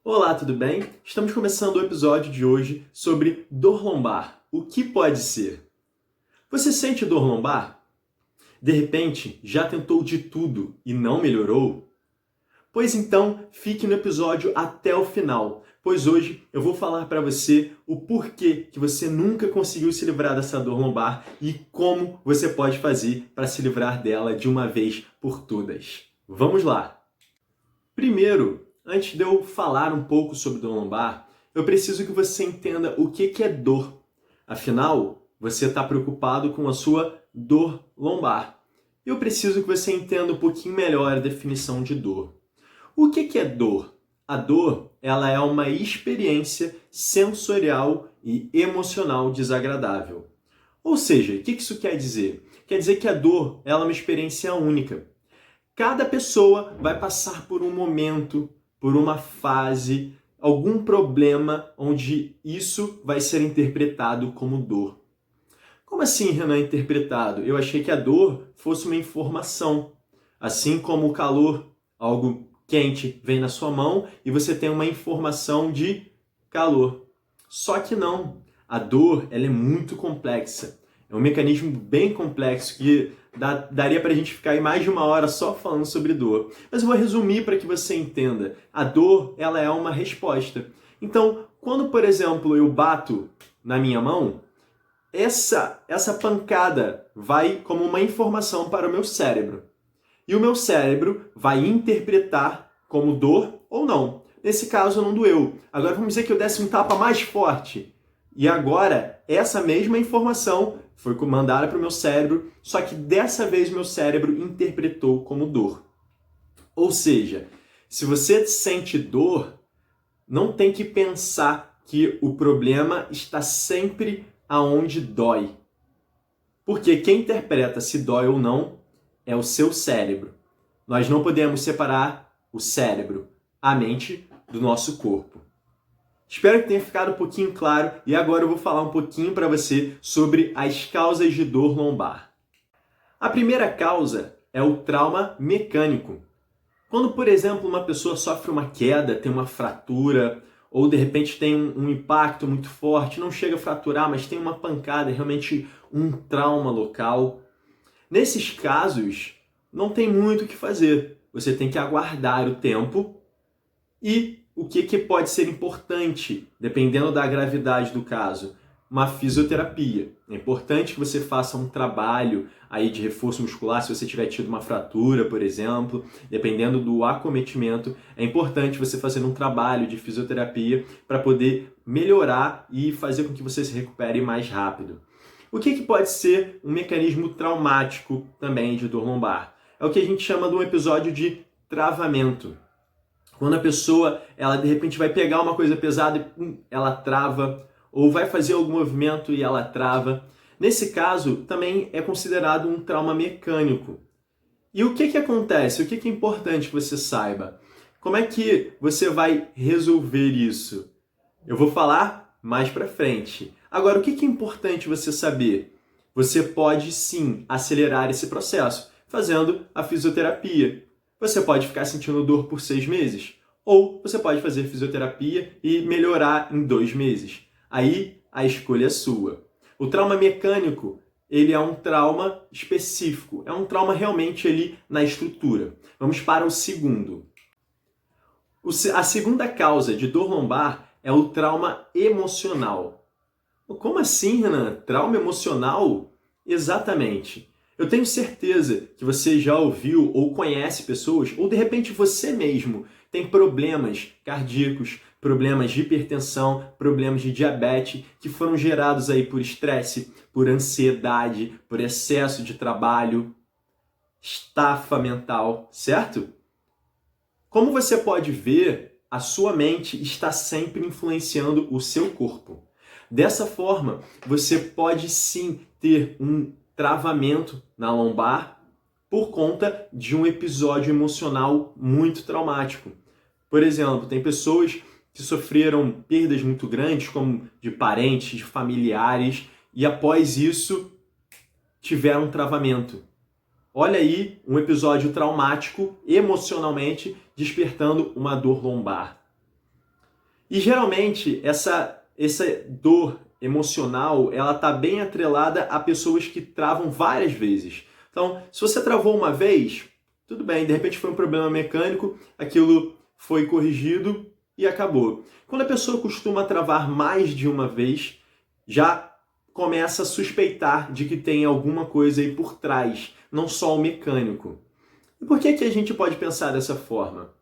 Olá, tudo bem? Estamos começando o episódio de hoje sobre dor lombar. O que pode ser? Você sente dor lombar? De repente, já tentou de tudo e não melhorou? Pois então, fique no episódio até o final, pois hoje eu vou falar para você o porquê que você nunca conseguiu se livrar dessa dor lombar e como você pode fazer para se livrar dela de uma vez por todas. Vamos lá! Primeiro, antes de eu falar um pouco sobre dor lombar, eu preciso que você entenda o que é dor. Afinal, você está preocupado com a sua dor lombar. Eu preciso que você entenda um pouquinho melhor a definição de dor. O que é dor? A dor, ela é uma experiência sensorial e emocional desagradável. Ou seja, o que isso quer dizer? Quer dizer que a dor, ela é uma experiência única. Cada pessoa vai passar por um momento, por uma fase, algum problema onde isso vai ser interpretado como dor. Como assim, Renan, interpretado? Eu achei que a dor fosse uma informação. Assim como o calor, algo quente, vem na sua mão e você tem uma informação de calor. Só que não. A dor, ela é muito complexa. É um mecanismo bem complexo que daria para a gente ficar aí mais de uma hora só falando sobre dor. Mas eu vou resumir para que você entenda. A dor, ela é uma resposta. Então, quando, por exemplo, eu bato na minha mão, essa pancada vai como uma informação para o meu cérebro. E o meu cérebro vai interpretar como dor ou não. Nesse caso, não doeu. Agora, vamos dizer que eu desse um tapa mais forte. E agora, essa mesma informação foi mandada para o meu cérebro, só que dessa vez o meu cérebro interpretou como dor. Ou seja, se você sente dor, não tem que pensar que o problema está sempre aonde dói. Porque quem interpreta se dói ou não é o seu cérebro. Nós não podemos separar o cérebro, a mente, do nosso corpo. Espero que tenha ficado um pouquinho claro e agora eu vou falar um pouquinho para você sobre as causas de dor lombar. A primeira causa é o trauma mecânico. Quando, por exemplo, uma pessoa sofre uma queda, tem uma fratura, ou de repente tem um impacto muito forte, não chega a fraturar, mas tem uma pancada, realmente um trauma local. Nesses casos, não tem muito o que fazer. Você tem que aguardar o tempo e o que pode ser importante, dependendo da gravidade do caso, uma fisioterapia. É importante que você faça um trabalho aí de reforço muscular, se você tiver tido uma fratura, por exemplo, dependendo do acometimento, é importante você fazer um trabalho de fisioterapia para poder melhorar e fazer com que você se recupere mais rápido. O que pode ser um mecanismo traumático também de dor lombar? É o que a gente chama de um episódio de travamento. Quando a pessoa, ela de repente vai pegar uma coisa pesada e ela trava, ou vai fazer algum movimento e ela trava. Nesse caso, também é considerado um trauma mecânico. E o que acontece? O que é importante que você saiba? Como é que você vai resolver isso? Eu vou falar mais pra frente. Agora, o que é importante você saber? Você pode sim acelerar esse processo fazendo a fisioterapia. Você pode ficar sentindo dor por 6 meses, ou você pode fazer fisioterapia e melhorar em 2 meses. Aí a escolha é sua. O trauma mecânico, ele é um trauma específico, é um trauma realmente ali na estrutura. Vamos para o segundo. A segunda causa de dor lombar é o trauma emocional. Como assim, Renan? Trauma emocional? Exatamente. Eu tenho certeza que você já ouviu ou conhece pessoas, ou de repente você mesmo tem problemas cardíacos, problemas de hipertensão, problemas de diabetes que foram gerados aí por estresse, por ansiedade, por excesso de trabalho, estafa mental, certo? Como você pode ver, a sua mente está sempre influenciando o seu corpo. Dessa forma, você pode sim ter um travamento na lombar por conta de um episódio emocional muito traumático. Por exemplo, tem pessoas que sofreram perdas muito grandes, como de parentes, de familiares, e após isso tiveram um travamento. Olha aí um episódio traumático, emocionalmente, despertando uma dor lombar. E geralmente essa dor emocional, ela tá bem atrelada a pessoas que travam várias vezes. Então, se você travou uma vez, tudo bem, de repente foi um problema mecânico, aquilo foi corrigido e acabou. Quando a pessoa costuma travar mais de uma vez, já começa a suspeitar de que tem alguma coisa aí por trás, não só o mecânico. E por que a gente pode pensar dessa forma?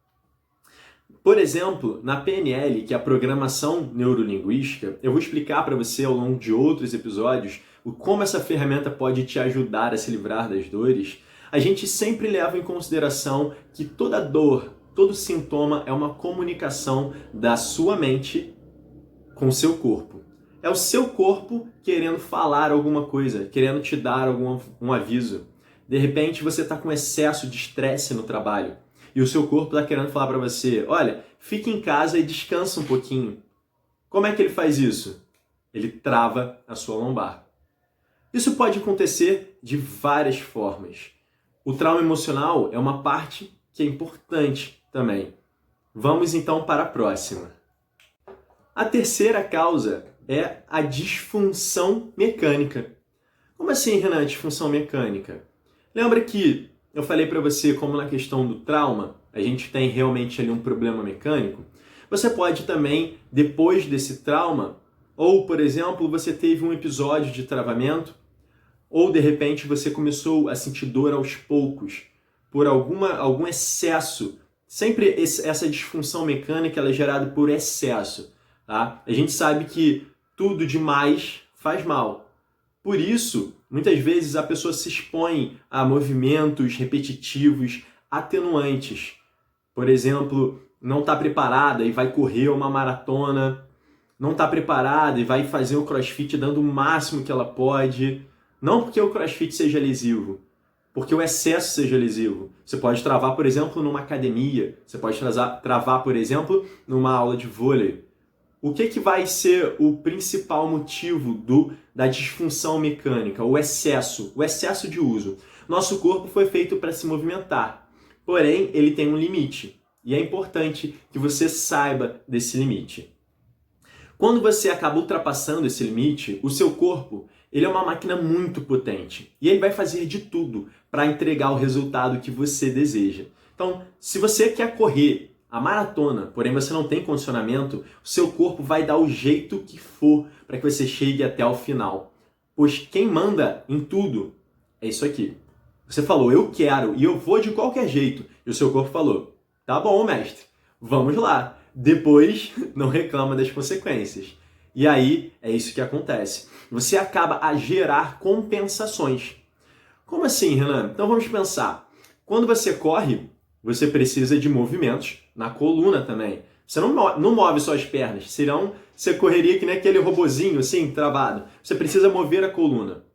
Por exemplo, na PNL, que é a Programação Neurolinguística, eu vou explicar para você ao longo de outros episódios como essa ferramenta pode te ajudar a se livrar das dores. A gente sempre leva em consideração que toda dor, todo sintoma é uma comunicação da sua mente com o seu corpo. É o seu corpo querendo falar alguma coisa, querendo te dar um aviso. De repente você está com excesso de estresse no trabalho e o seu corpo está querendo falar para você, olha, fique em casa e descansa um pouquinho. Como é que ele faz isso? Ele trava a sua lombar. Isso pode acontecer de várias formas. O trauma emocional é uma parte que é importante também. Vamos então para a próxima. A terceira causa é a disfunção mecânica. Como assim, Renan, disfunção mecânica? Lembra que eu falei para você como na questão do trauma, a gente tem realmente ali um problema mecânico? Você pode também, depois desse trauma, ou, por exemplo, você teve um episódio de travamento, ou de repente você começou a sentir dor aos poucos, por algum excesso. Sempre essa disfunção mecânica ela é gerada por excesso. Tá? A gente sabe que tudo demais faz mal. Por isso, muitas vezes a pessoa se expõe a movimentos repetitivos, atenuantes. Por exemplo, não está preparada e vai correr uma maratona, não está preparada e vai fazer o CrossFit dando o máximo que ela pode. Não porque o CrossFit seja lesivo, porque o excesso seja lesivo. Você pode travar, por exemplo, numa academia, você pode travar, por exemplo, numa aula de vôlei. O que vai ser o principal motivo da disfunção mecânica? O excesso de uso. Nosso corpo foi feito para se movimentar, porém ele tem um limite e é importante que você saiba desse limite. Quando você acaba ultrapassando esse limite, o seu corpo ele é uma máquina muito potente e ele vai fazer de tudo para entregar o resultado que você deseja. Então, se você quer correr a maratona, porém você não tem condicionamento, o seu corpo vai dar o jeito que for para que você chegue até o final. Pois quem manda em tudo é isso aqui. Você falou, eu quero e eu vou de qualquer jeito. E o seu corpo falou, tá bom, mestre, vamos lá. Depois não reclama das consequências. E aí é isso que acontece. Você acaba a gerar compensações. Como assim, Renan? Então vamos pensar. Quando você corre, você precisa de movimentos na coluna também. Você não move só as pernas, senão você correria que nem aquele robozinho assim, travado. Você precisa mover a coluna.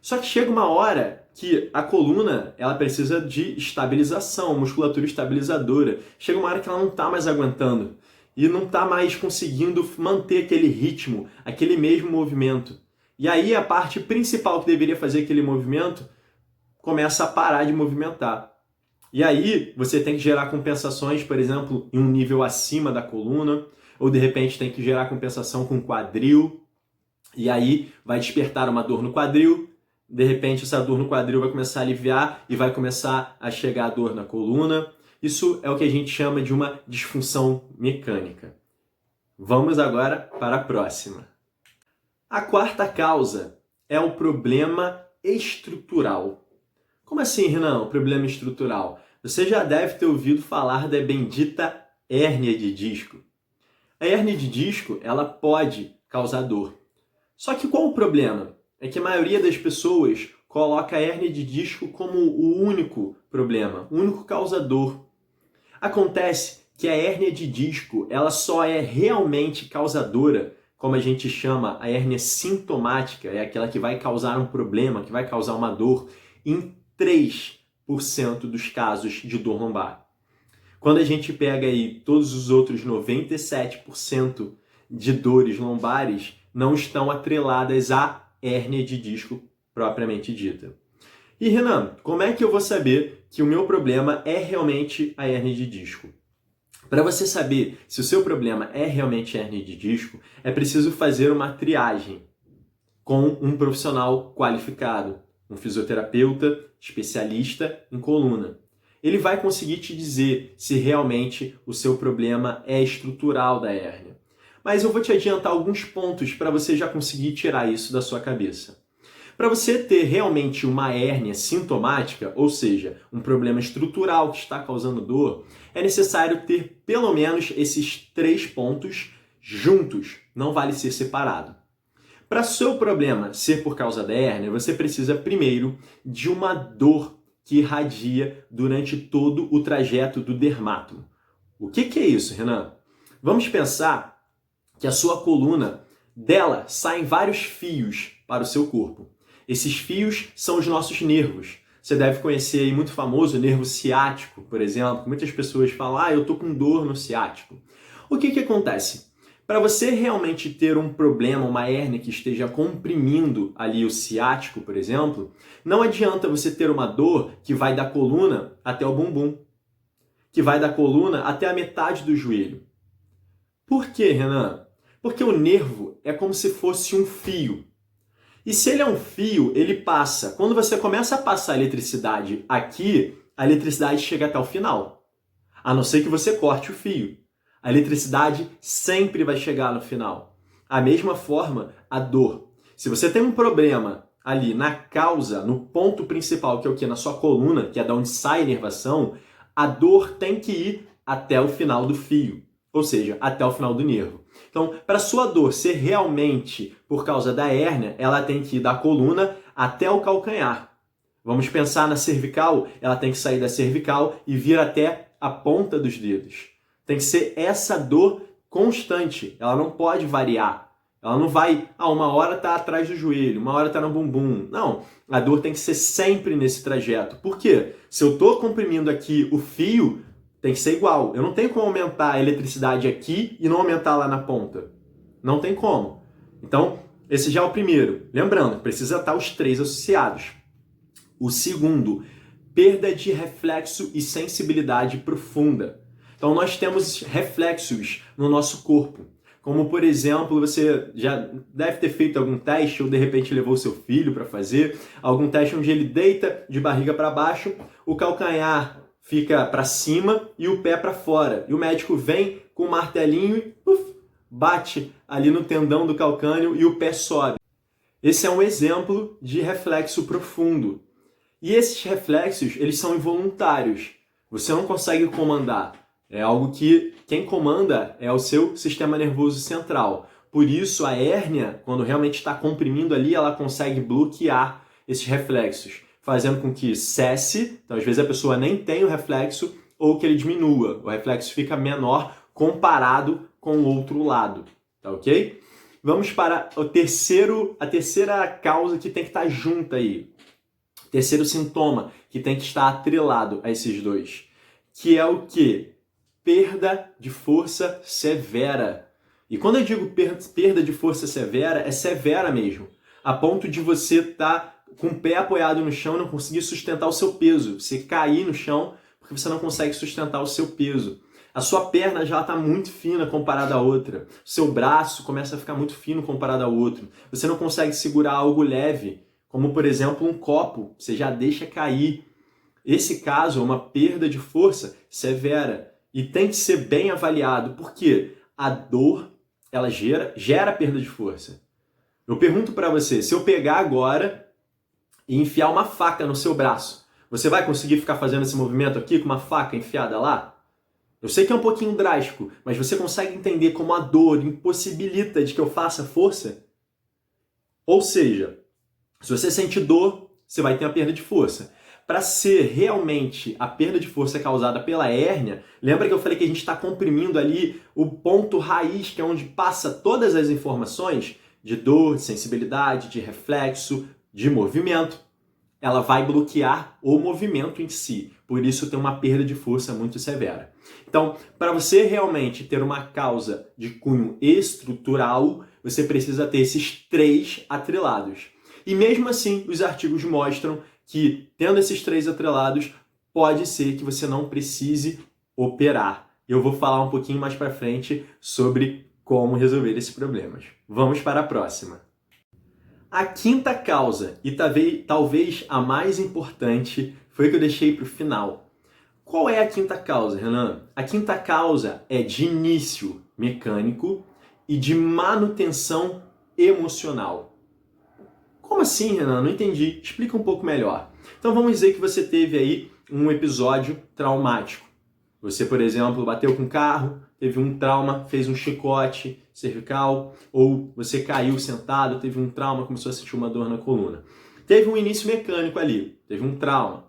Só que chega uma hora que a coluna ela precisa de estabilização, musculatura estabilizadora. Chega uma hora que ela não está mais aguentando e não está mais conseguindo manter aquele ritmo, aquele mesmo movimento. E aí a parte principal que deveria fazer aquele movimento começa a parar de movimentar. E aí você tem que gerar compensações, por exemplo, em um nível acima da coluna, ou de repente tem que gerar compensação com o quadril, e aí vai despertar uma dor no quadril, de repente essa dor no quadril vai começar a aliviar e vai começar a chegar a dor na coluna. Isso é o que a gente chama de uma disfunção mecânica. Vamos agora para a próxima. A quarta causa é o problema estrutural. Como assim, Renan, o problema estrutural? Você já deve ter ouvido falar da bendita hérnia de disco. A hérnia de disco, ela pode causar dor. Só que qual o problema? É que a maioria das pessoas coloca a hérnia de disco como o único problema, o único causador. Acontece que a hérnia de disco, ela só é realmente causadora, como a gente chama a hérnia sintomática, é aquela que vai causar um problema, que vai causar uma dor, em 3% dos casos de dor lombar. Quando a gente pega aí todos os outros 97% de dores lombares, não estão atreladas à hérnia de disco propriamente dita. E Renan, como é que eu vou saber que o meu problema é realmente a hérnia de disco? Para você saber se o seu problema é realmente hérnia de disco, é preciso fazer uma triagem com um profissional qualificado, um fisioterapeuta especialista em coluna. Ele vai conseguir te dizer se realmente o seu problema é estrutural da hérnia. Mas eu vou te adiantar alguns pontos para você já conseguir tirar isso da sua cabeça. Para você ter realmente uma hérnia sintomática, ou seja, um problema estrutural que está causando dor, é necessário ter pelo menos esses 3 pontos juntos, não vale ser separado. Para seu problema ser por causa da hérnia, você precisa primeiro de uma dor que irradia durante todo o trajeto do dermátomo. O que é isso, Renan? Vamos pensar que a sua coluna, dela saem vários fios para o seu corpo. Esses fios são os nossos nervos. Você deve conhecer aí muito famoso o nervo ciático, por exemplo. Muitas pessoas falam, eu tô com dor no ciático. O que acontece? Para você realmente ter um problema, uma hérnia que esteja comprimindo ali o ciático, por exemplo, não adianta você ter uma dor que vai da coluna até o bumbum, que vai da coluna até a metade do joelho. Por quê, Renan? Porque o nervo é como se fosse um fio. E se ele é um fio, ele passa. Quando você começa a passar a eletricidade aqui, a eletricidade chega até o final. A não ser que você corte o fio. A eletricidade sempre vai chegar no final. A mesma forma, a dor. Se você tem um problema ali na causa, no ponto principal, que é o quê? Na sua coluna, que é da onde sai a inervação, a dor tem que ir até o final do fio. Ou seja, até o final do nervo. Então, para sua dor ser realmente por causa da hérnia, ela tem que ir da coluna até o calcanhar. Vamos pensar na cervical, ela tem que sair da cervical e vir até a ponta dos dedos. Tem que ser essa dor constante, ela não pode variar. Ela não vai, uma hora está atrás do joelho, uma hora está no bumbum. Não, a dor tem que ser sempre nesse trajeto. Por quê? Se eu estou comprimindo aqui o fio, tem que ser igual. Eu não tenho como aumentar a eletricidade aqui e não aumentar lá na ponta. Não tem como. Então, esse já é o primeiro. Lembrando, precisa estar os 3 associados. O segundo, perda de reflexo e sensibilidade profunda. Então, nós temos reflexos no nosso corpo. Como, por exemplo, você já deve ter feito algum teste ou, de repente, levou seu filho para fazer algum teste onde ele deita de barriga para baixo, o calcanhar fica para cima e o pé para fora. E o médico vem com o martelinho e bate ali no tendão do calcâneo e o pé sobe. Esse é um exemplo de reflexo profundo. E esses reflexos, eles são involuntários. Você não consegue comandar. É algo que quem comanda é o seu sistema nervoso central. Por isso, a hérnia, quando realmente está comprimindo ali, ela consegue bloquear esses reflexos, fazendo com que cesse, então às vezes a pessoa nem tem o reflexo, ou que ele diminua. O reflexo fica menor comparado com o outro lado, tá ok? Vamos para a terceira causa que tem que estar junta aí. Terceiro sintoma que tem que estar atrelado a esses dois, que é o quê? Perda de força severa. E quando eu digo perda de força severa, é severa mesmo, a ponto de você estar com o pé apoiado no chão e não conseguir sustentar o seu peso. Você cair no chão porque você não consegue sustentar o seu peso. A sua perna já está muito fina comparada à outra. O seu braço começa a ficar muito fino comparado ao outro. Você não consegue segurar algo leve, como por exemplo um copo. Você já deixa cair. Esse caso é uma perda de força severa e tem que ser bem avaliado, porque a dor ela gera perda de força. Eu pergunto para você, se eu pegar agora e enfiar uma faca no seu braço, você vai conseguir ficar fazendo esse movimento aqui com uma faca enfiada lá? Eu sei que é um pouquinho drástico, mas você consegue entender como a dor impossibilita de que eu faça força? Ou seja, se você sente dor, você vai ter uma perda de força. Para ser realmente a perda de força causada pela hérnia, lembra que eu falei que a gente está comprimindo ali o ponto raiz, que é onde passa todas as informações de dor, de sensibilidade, de reflexo, de movimento. Ela vai bloquear o movimento em si. Por isso tem uma perda de força muito severa. Então, para você realmente ter uma causa de cunho estrutural, você precisa ter esses 3 atrelados. E mesmo assim, os artigos mostram que, tendo esses 3 atrelados, pode ser que você não precise operar. Eu vou falar um pouquinho mais para frente sobre como resolver esses problemas. Vamos para a próxima. A quinta causa, e talvez a mais importante, foi a que eu deixei para o final. Qual é a quinta causa, Renan? A quinta causa é de início mecânico e de manutenção emocional. Como assim, Renan? Não entendi. Explica um pouco melhor. Então vamos dizer que você teve aí um episódio traumático. Você, por exemplo, bateu com um carro, teve um trauma, fez um chicote cervical, ou você caiu sentado, teve um trauma, começou a sentir uma dor na coluna. Teve um início mecânico ali, teve um trauma,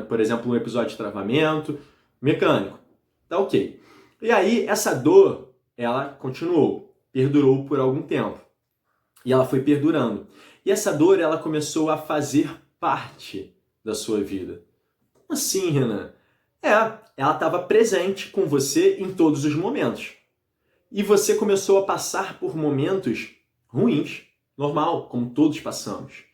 por exemplo, um episódio de travamento mecânico. Tá ok. E aí, essa dor, ela continuou, perdurou por algum tempo. E ela foi perdurando. E essa dor, ela começou a fazer parte da sua vida. Como assim, Renan? Ela estava presente com você em todos os momentos. E você começou a passar por momentos ruins, normal, como todos passamos.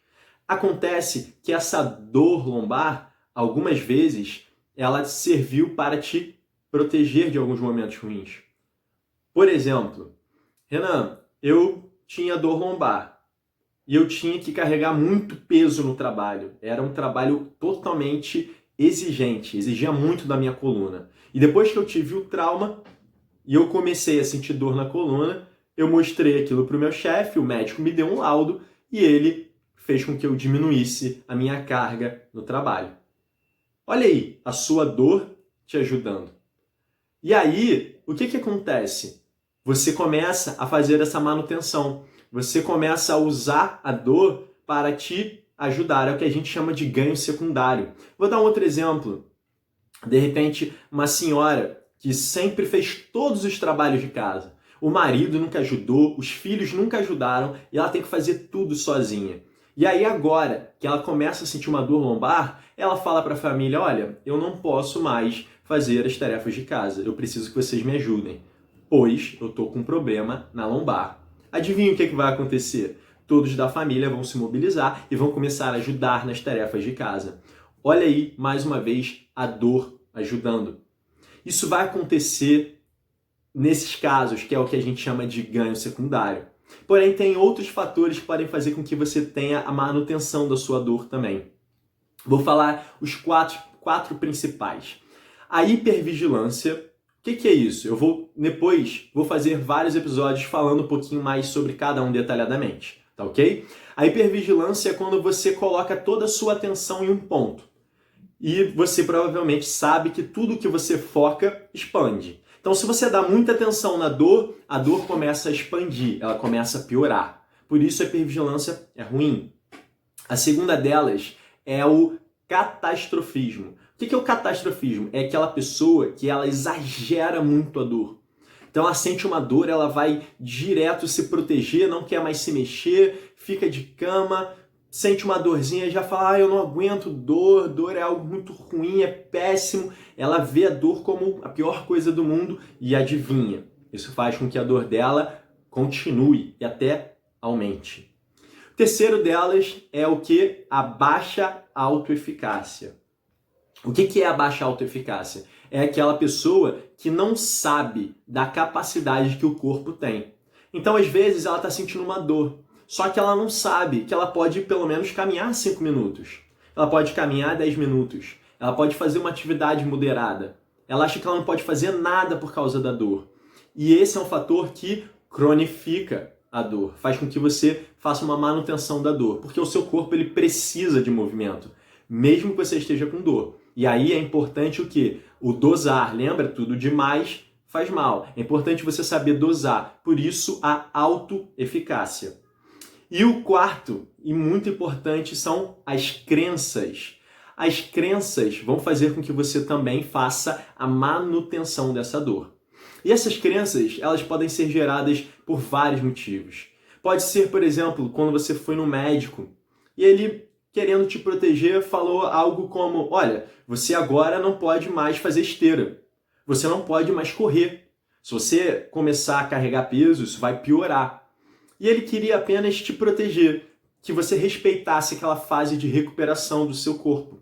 Acontece que essa dor lombar, algumas vezes, ela serviu para te proteger de alguns momentos ruins. Por exemplo, Renan, eu tinha dor lombar e eu tinha que carregar muito peso no trabalho. Era um trabalho totalmente exigente, exigia muito da minha coluna. E depois que eu tive o trauma e eu comecei a sentir dor na coluna, eu mostrei aquilo para o meu chefe, o médico me deu um laudo e ele fez com que eu diminuísse a minha carga no trabalho. Olha aí, a sua dor te ajudando. E aí, o que acontece? Você começa a fazer essa manutenção. Você começa a usar a dor para te ajudar. É o que a gente chama de ganho secundário. Vou dar um outro exemplo. De repente, uma senhora que sempre fez todos os trabalhos de casa. O marido nunca ajudou, os filhos nunca ajudaram e ela tem que fazer tudo sozinha. E aí agora que ela começa a sentir uma dor lombar, ela fala para a família, olha, eu não posso mais fazer as tarefas de casa, eu preciso que vocês me ajudem, pois eu estou com um problema na lombar. Adivinha o que vai acontecer? Todos da família vão se mobilizar e vão começar a ajudar nas tarefas de casa. Olha aí, mais uma vez, a dor ajudando. Isso vai acontecer nesses casos, que é o que a gente chama de ganho secundário. Porém, tem outros fatores que podem fazer com que você tenha a manutenção da sua dor também. Vou falar os quatro principais. A hipervigilância. O que é isso? Depois vou fazer vários episódios falando um pouquinho mais sobre cada um detalhadamente, tá ok? A hipervigilância é quando você coloca toda a sua atenção em um ponto. E você provavelmente sabe que tudo que você foca expande. Então, se você dá muita atenção na dor, a dor começa a expandir, ela começa a piorar. Por isso, a hipervigilância é ruim. A segunda delas é o catastrofismo. O que é o catastrofismo? É aquela pessoa que ela exagera muito a dor. Então ela sente uma dor, ela vai direto se proteger, não quer mais se mexer, fica de cama, sente uma dorzinha e já fala, eu não aguento dor é algo muito ruim, é péssimo. Ela vê a dor como a pior coisa do mundo e adivinha. Isso faz com que a dor dela continue e até aumente. O terceiro delas é o que? A baixa autoeficácia. O que é a baixa autoeficácia? É aquela pessoa que não sabe da capacidade que o corpo tem. Então, às vezes, ela está sentindo uma dor, só que ela não sabe que ela pode, pelo menos, caminhar 5 minutos. Ela pode caminhar 10 minutos. Ela pode fazer uma atividade moderada. Ela acha que ela não pode fazer nada por causa da dor. E esse é um fator que cronifica a dor, faz com que você faça uma manutenção da dor, porque o seu corpo ele precisa de movimento, mesmo que você esteja com dor. E aí é importante o quê? O dosar. Lembra? Tudo demais faz mal. É importante você saber dosar. Por isso, a autoeficácia. E o quarto, e muito importante, são as crenças. As crenças vão fazer com que você também faça a manutenção dessa dor. E essas crenças, elas podem ser geradas por vários motivos. Pode ser, por exemplo, quando você foi no médico e ele, querendo te proteger, falou algo como, olha, você agora não pode mais fazer esteira. Você não pode mais correr. Se você começar a carregar peso, isso vai piorar. E ele queria apenas te proteger, que você respeitasse aquela fase de recuperação do seu corpo.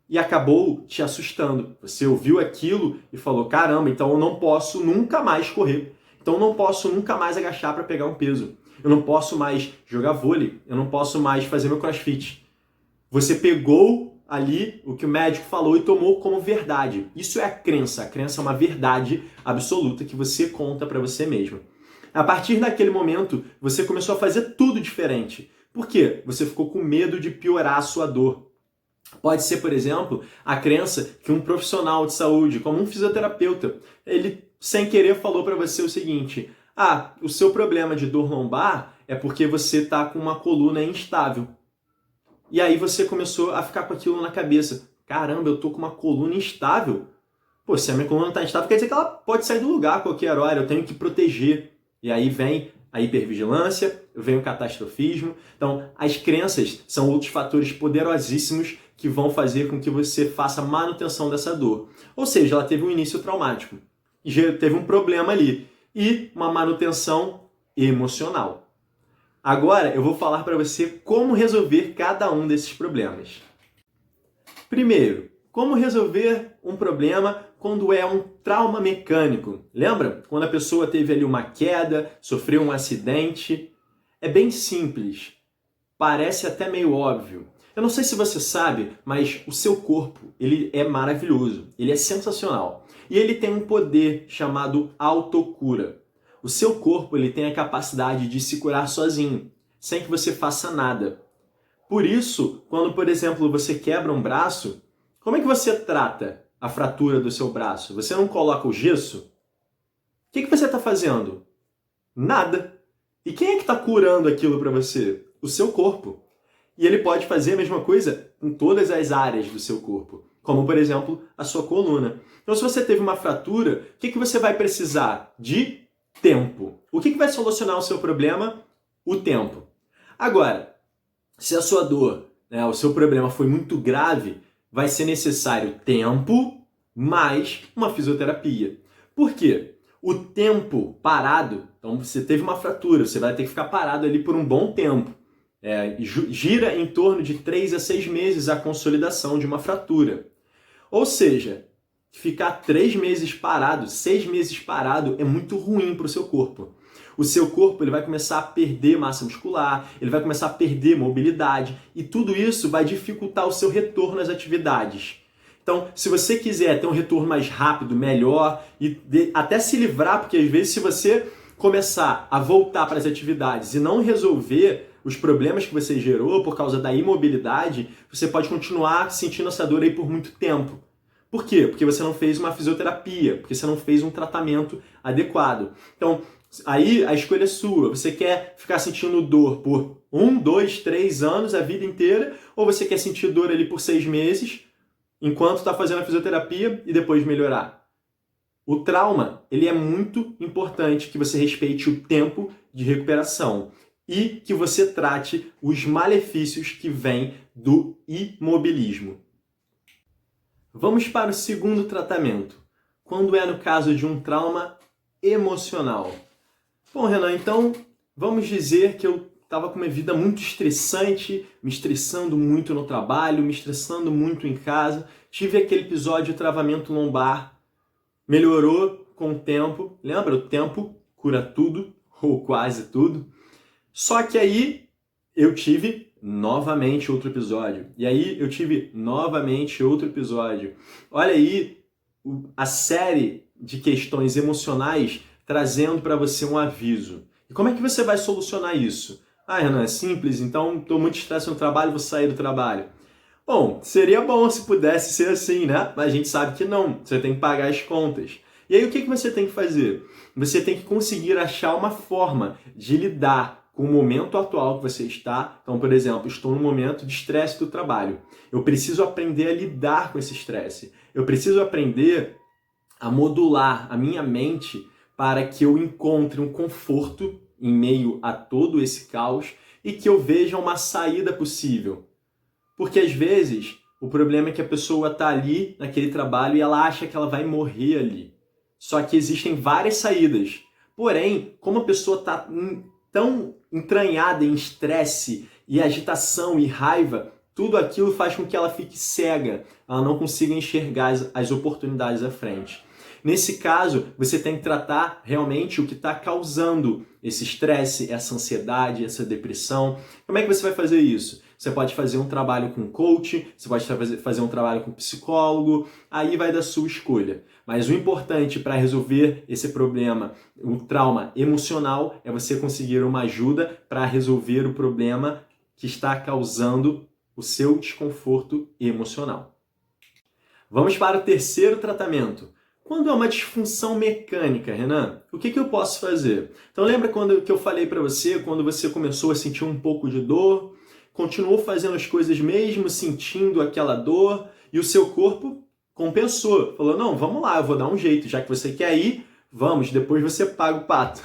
e acabou te assustando. Você ouviu aquilo e falou, caramba, então eu não posso nunca mais correr. Então eu não posso nunca mais agachar para pegar um peso. Eu não posso mais jogar vôlei. Eu não posso mais fazer meu crossfit. Você pegou ali o que o médico falou e tomou como verdade. Isso é a crença. A crença é uma verdade absoluta que você conta para você mesmo. A partir daquele momento, você começou a fazer tudo diferente. Por quê? Você ficou com medo de piorar a sua dor. Pode ser, por exemplo, a crença que um profissional de saúde, como um fisioterapeuta, ele sem querer falou para você o seguinte: o seu problema de dor lombar é porque você está com uma coluna instável. E aí você começou a ficar com aquilo na cabeça. Caramba, eu tô com uma coluna instável. Pô, se a minha coluna está instável, quer dizer que ela pode sair do lugar a qualquer hora, eu tenho que proteger. E aí vem a hipervigilância, vem o catastrofismo. Então, as crenças são outros fatores poderosíssimos que vão fazer com que você faça manutenção dessa dor. Ou seja, ela teve um início traumático, já teve um problema ali e uma manutenção emocional. Agora eu vou falar para você como resolver cada um desses problemas. Primeiro, como resolver um problema quando é um trauma mecânico. Lembra? Quando a pessoa teve ali uma queda, sofreu um acidente. É bem simples. Parece até meio óbvio. Eu não sei se você sabe, mas o seu corpo, ele é maravilhoso. Ele é sensacional. E ele tem um poder chamado autocura. O seu corpo, ele tem a capacidade de se curar sozinho, sem que você faça nada. Por isso, quando, por exemplo, você quebra um braço, como é que você trata a fratura do seu braço? Você não coloca o gesso? O que você está fazendo? Nada. E quem é que está curando aquilo para você? O seu corpo. E ele pode fazer a mesma coisa em todas as áreas do seu corpo, como, por exemplo, a sua coluna. Então, se você teve uma fratura, o que você vai precisar? De tempo. O que vai solucionar o seu problema? O tempo. Agora, se a sua dor, o seu problema foi muito grave, vai ser necessário tempo mais uma fisioterapia. Por quê? O tempo parado, então você teve uma fratura, você vai ter que ficar parado ali por um bom tempo. Gira em torno de 3 a 6 meses a consolidação de uma fratura. Ou seja, ficar 3 meses parado, 6 meses parado é muito ruim para o seu corpo. O seu corpo ele vai começar a perder massa muscular, ele vai começar a perder mobilidade e tudo isso vai dificultar o seu retorno às atividades. Então, se você quiser ter um retorno mais rápido, melhor e até se livrar, porque às vezes se você começar a voltar para as atividades e não resolver os problemas que você gerou por causa da imobilidade, você pode continuar sentindo essa dor aí por muito tempo. Por quê? Porque você não fez uma fisioterapia, porque você não fez um tratamento adequado. Então, aí a escolha é sua. Você quer ficar sentindo dor por 1, 2, 3 anos, a vida inteira, ou você quer sentir dor ali por 6 meses, enquanto está fazendo a fisioterapia e depois melhorar? O trauma, ele é muito importante que você respeite o tempo de recuperação e que você trate os malefícios que vêm do imobilismo. Vamos para o segundo tratamento, quando é no caso de um trauma emocional. Bom, Renan, então vamos dizer que eu estava com uma vida muito estressante, me estressando muito no trabalho, me estressando muito em casa, tive aquele episódio de travamento lombar, melhorou com o tempo, lembra? O tempo cura tudo, ou quase tudo. Só que aí eu tive novamente outro episódio. E aí eu tive novamente outro episódio. Olha aí a série de questões emocionais trazendo para você um aviso. E como é que você vai solucionar isso? Renan, é simples, então estou muito estressado no trabalho, vou sair do trabalho. Bom, seria bom se pudesse ser assim, né? Mas a gente sabe que não, você tem que pagar as contas. E aí o que você tem que fazer? Você tem que conseguir achar uma forma de lidar com o momento atual que você está. Então, por exemplo, estou num momento de estresse do trabalho. Eu preciso aprender a lidar com esse estresse. Eu preciso aprender a modular a minha mente para que eu encontre um conforto em meio a todo esse caos e que eu veja uma saída possível. Porque às vezes o problema é que a pessoa está ali naquele trabalho e ela acha que ela vai morrer ali. Só que existem várias saídas. Porém, como a pessoa está tão entranhada em estresse e agitação e raiva, tudo aquilo faz com que ela fique cega, ela não consiga enxergar as oportunidades à frente. Nesse caso, você tem que tratar realmente o que está causando esse estresse, essa ansiedade, essa depressão. Como é que você vai fazer isso? Você pode fazer um trabalho com coach, você pode fazer um trabalho com psicólogo, aí vai da sua escolha. Mas o importante para resolver esse problema, o trauma emocional, é você conseguir uma ajuda para resolver o problema que está causando o seu desconforto emocional. Vamos para o terceiro tratamento. Quando é uma disfunção mecânica, Renan, o que eu posso fazer? Então lembra que eu falei para você, quando você começou a sentir um pouco de dor, continuou fazendo as coisas mesmo sentindo aquela dor e o seu corpo compensou. Falou, não, vamos lá, eu vou dar um jeito, já que você quer ir, vamos, depois você paga o pato.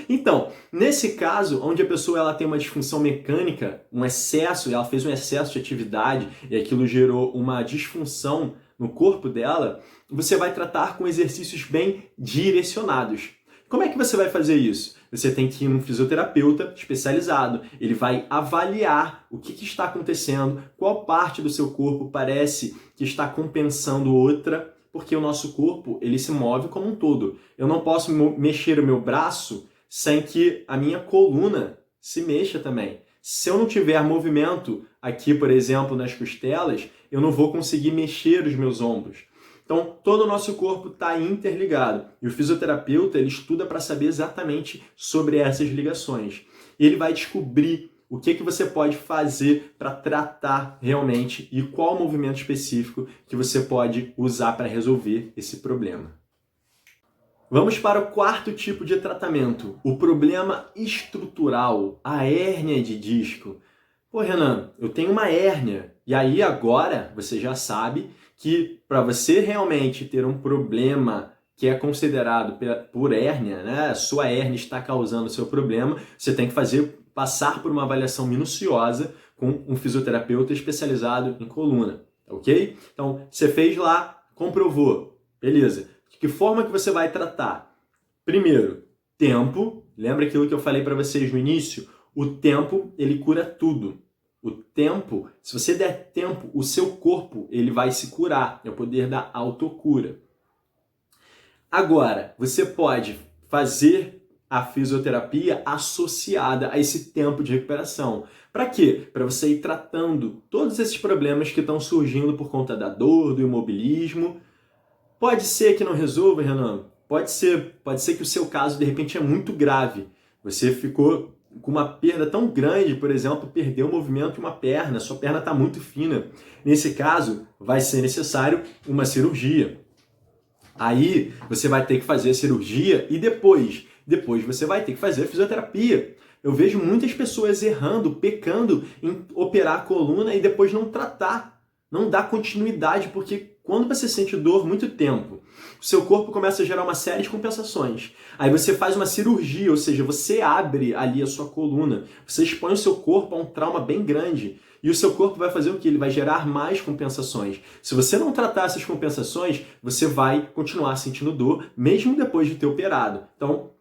Então, nesse caso, onde a pessoa ela tem uma disfunção mecânica, um excesso, ela fez um excesso de atividade e aquilo gerou uma disfunção no corpo dela, você vai tratar com exercícios bem direcionados. Como é que você vai fazer isso? Você tem que ir num fisioterapeuta especializado. Ele vai avaliar o que está acontecendo, qual parte do seu corpo parece que está compensando outra, porque o nosso corpo ele se move como um todo. Eu não posso mexer o meu braço sem que a minha coluna se mexa também. Se eu não tiver movimento aqui, por exemplo, nas costelas, eu não vou conseguir mexer os meus ombros. Então, todo o nosso corpo está interligado. E o fisioterapeuta ele estuda para saber exatamente sobre essas ligações. E ele vai descobrir o que você pode fazer para tratar realmente e qual movimento específico que você pode usar para resolver esse problema. Vamos para o quarto tipo de tratamento, o problema estrutural, a hérnia de disco. Pô, Renan, eu tenho uma hérnia. E aí agora você já sabe que para você realmente ter um problema que é considerado por hérnia, né? A sua hérnia está causando o seu problema, você tem que passar por uma avaliação minuciosa com um fisioterapeuta especializado em coluna, ok? Então, você fez lá, comprovou, beleza. De que forma que você vai tratar? Primeiro, tempo. Lembra aquilo que eu falei para vocês no início? O tempo, ele cura tudo. O tempo, se você der tempo, o seu corpo ele vai se curar. É o poder da autocura. Agora, você pode fazer a fisioterapia associada a esse tempo de recuperação. Para quê? Para você ir tratando todos esses problemas que estão surgindo por conta da dor, do imobilismo. Pode ser que não resolva, Renan. Pode ser que o seu caso, de repente, é muito grave. Você ficou com uma perda tão grande, por exemplo, perdeu o movimento de uma perna, sua perna está muito fina. Nesse caso, vai ser necessário uma cirurgia. Aí, você vai ter que fazer a cirurgia e depois você vai ter que fazer a fisioterapia. Eu vejo muitas pessoas errando, pecando em operar a coluna e depois não tratar, não dar continuidade, porque quando você sente dor muito tempo, o seu corpo começa a gerar uma série de compensações. Aí você faz uma cirurgia, ou seja, você abre ali a sua coluna, você expõe o seu corpo a um trauma bem grande. E o seu corpo vai fazer o quê? Ele vai gerar mais compensações. Se você não tratar essas compensações, você vai continuar sentindo dor, mesmo depois de ter operado. Então,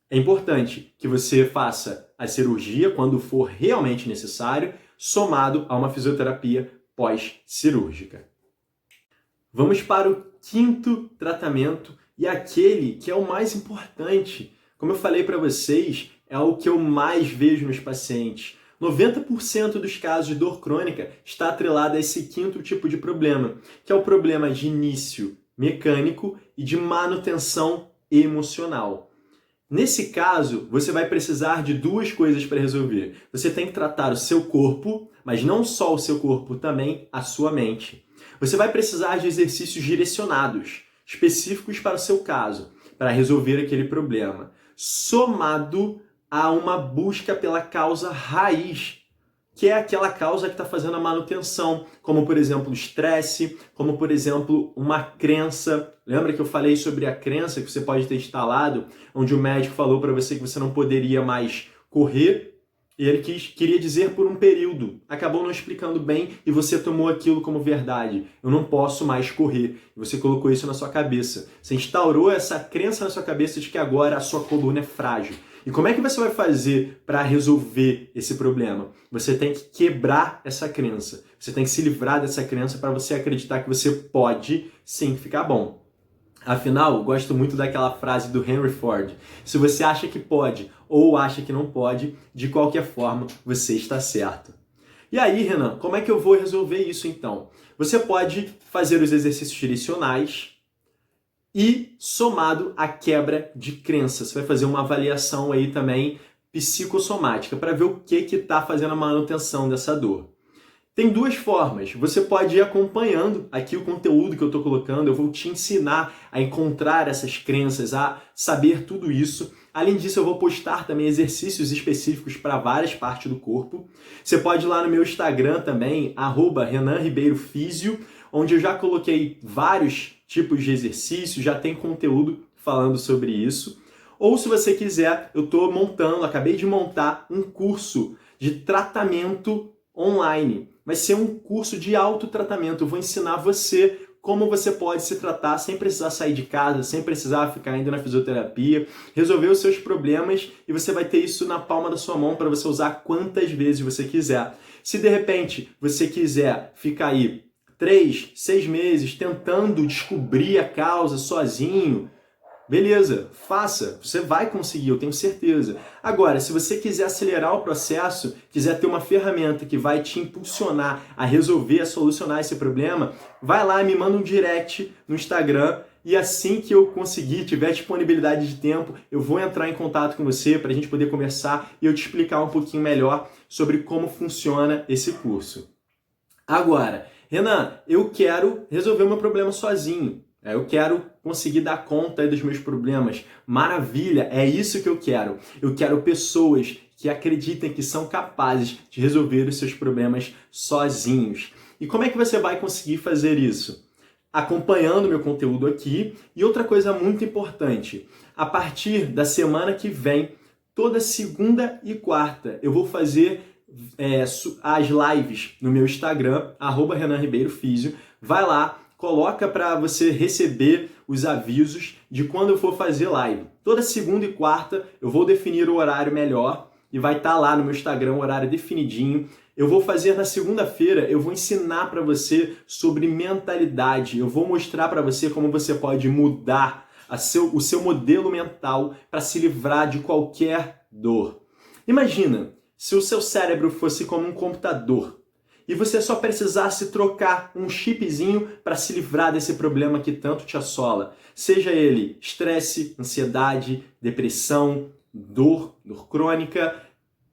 é importante que você faça a cirurgia quando for realmente necessário, somado a uma fisioterapia pós-cirúrgica. Vamos para o quinto tratamento e aquele que é o mais importante. Como eu falei para vocês, é o que eu mais vejo nos pacientes. 90% dos casos de dor crônica está atrelado a esse quinto tipo de problema, que é o problema de início mecânico e de manutenção emocional. Nesse caso, você vai precisar de duas coisas para resolver. Você tem que tratar o seu corpo, mas não só o seu corpo, também a sua mente. Você vai precisar de exercícios direcionados, específicos para o seu caso, para resolver aquele problema, somado a uma busca pela causa raiz, que é aquela causa que está fazendo a manutenção, como, por exemplo, o estresse, como, por exemplo, uma crença. Lembra que eu falei sobre a crença que você pode ter instalado, onde o médico falou para você que você não poderia mais correr, e ele queria dizer por um período, acabou não explicando bem e você tomou aquilo como verdade. Eu não posso mais correr. E você colocou isso na sua cabeça. Você instaurou essa crença na sua cabeça de que agora a sua coluna é frágil. E como é que você vai fazer para resolver esse problema? Você tem que quebrar essa crença. Você tem que se livrar dessa crença para você acreditar que você pode sim ficar bom. Afinal, eu gosto muito daquela frase do Henry Ford. Se você acha que pode ou acha que não pode, de qualquer forma, você está certo. E aí, Renan, como é que eu vou resolver isso então? Você pode fazer os exercícios direcionais e somado à quebra de crença. Você vai fazer uma avaliação aí também psicossomática para ver o que está fazendo a manutenção dessa dor. Tem duas formas. Você pode ir acompanhando aqui o conteúdo que eu estou colocando. Eu vou te ensinar a encontrar essas crenças, a saber tudo isso. Além disso, eu vou postar também exercícios específicos para várias partes do corpo. Você pode ir lá no meu Instagram também, @RenanRibeiroFísio, onde eu já coloquei vários tipos de exercícios, já tem conteúdo falando sobre isso. Ou se você quiser, eu estou acabei de montar um curso de tratamento online. Vai ser um curso de autotratamento. Eu vou ensinar você como você pode se tratar sem precisar sair de casa, sem precisar ficar indo na fisioterapia, resolver os seus problemas e você vai ter isso na palma da sua mão para você usar quantas vezes você quiser. Se de repente você quiser ficar aí 3, 6 meses tentando descobrir a causa sozinho, beleza, faça, você vai conseguir, eu tenho certeza. Agora, se você quiser acelerar o processo, quiser ter uma ferramenta que vai te impulsionar a resolver, a solucionar esse problema, vai lá e me manda um direct no Instagram e assim que eu conseguir, tiver disponibilidade de tempo, eu vou entrar em contato com você para a gente poder conversar e eu te explicar um pouquinho melhor sobre como funciona esse curso. Agora, Renan, eu quero resolver o meu problema sozinho. Eu quero conseguir dar conta dos meus problemas. Maravilha, é isso que eu quero. Eu quero pessoas que acreditem que são capazes de resolver os seus problemas sozinhos. E como é que você vai conseguir fazer isso? Acompanhando meu conteúdo aqui. E outra coisa muito importante, a partir da semana que vem, toda segunda e quarta, eu vou fazer as lives no meu Instagram, @RenanRibeiroFísio. Vai lá, coloca para você receber os avisos de quando eu for fazer live. Toda segunda e quarta eu vou definir o horário melhor e vai estar lá no meu Instagram o horário definidinho. Eu vou fazer na segunda-feira, eu vou ensinar para você sobre mentalidade. Eu vou mostrar para você como você pode mudar o seu modelo mental para se livrar de qualquer dor. Imagina se o seu cérebro fosse como um computador e você só precisasse trocar um chipzinho para se livrar desse problema que tanto te assola. Seja ele estresse, ansiedade, depressão, dor crônica,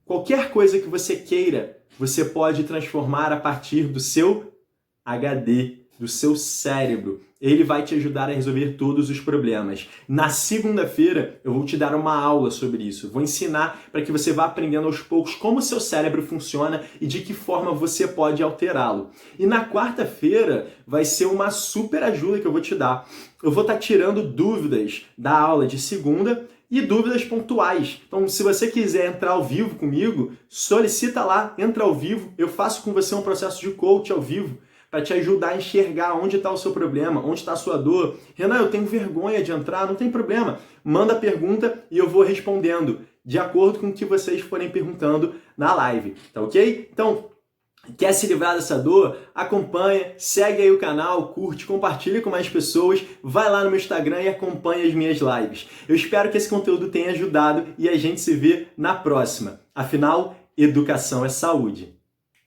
qualquer coisa que você queira, você pode transformar a partir do seu HD, do seu cérebro. Ele vai te ajudar a resolver todos os problemas. Na segunda-feira, eu vou te dar uma aula sobre isso. Vou ensinar para que você vá aprendendo aos poucos como o seu cérebro funciona e de que forma você pode alterá-lo. E na quarta-feira, vai ser uma super ajuda que eu vou te dar. Eu vou estar tirando dúvidas da aula de segunda e dúvidas pontuais. Então, se você quiser entrar ao vivo comigo, solicita lá, entra ao vivo. Eu faço com você um processo de coach ao vivo, para te ajudar a enxergar onde está o seu problema, onde está a sua dor. Renan, eu tenho vergonha de entrar, não tem problema. Manda a pergunta e eu vou respondendo de acordo com o que vocês forem perguntando na live, tá ok? Então, quer se livrar dessa dor? Acompanha, segue aí o canal, curte, compartilha com mais pessoas, vai lá no meu Instagram e acompanha as minhas lives. Eu espero que esse conteúdo tenha ajudado e a gente se vê na próxima. Afinal, educação é saúde.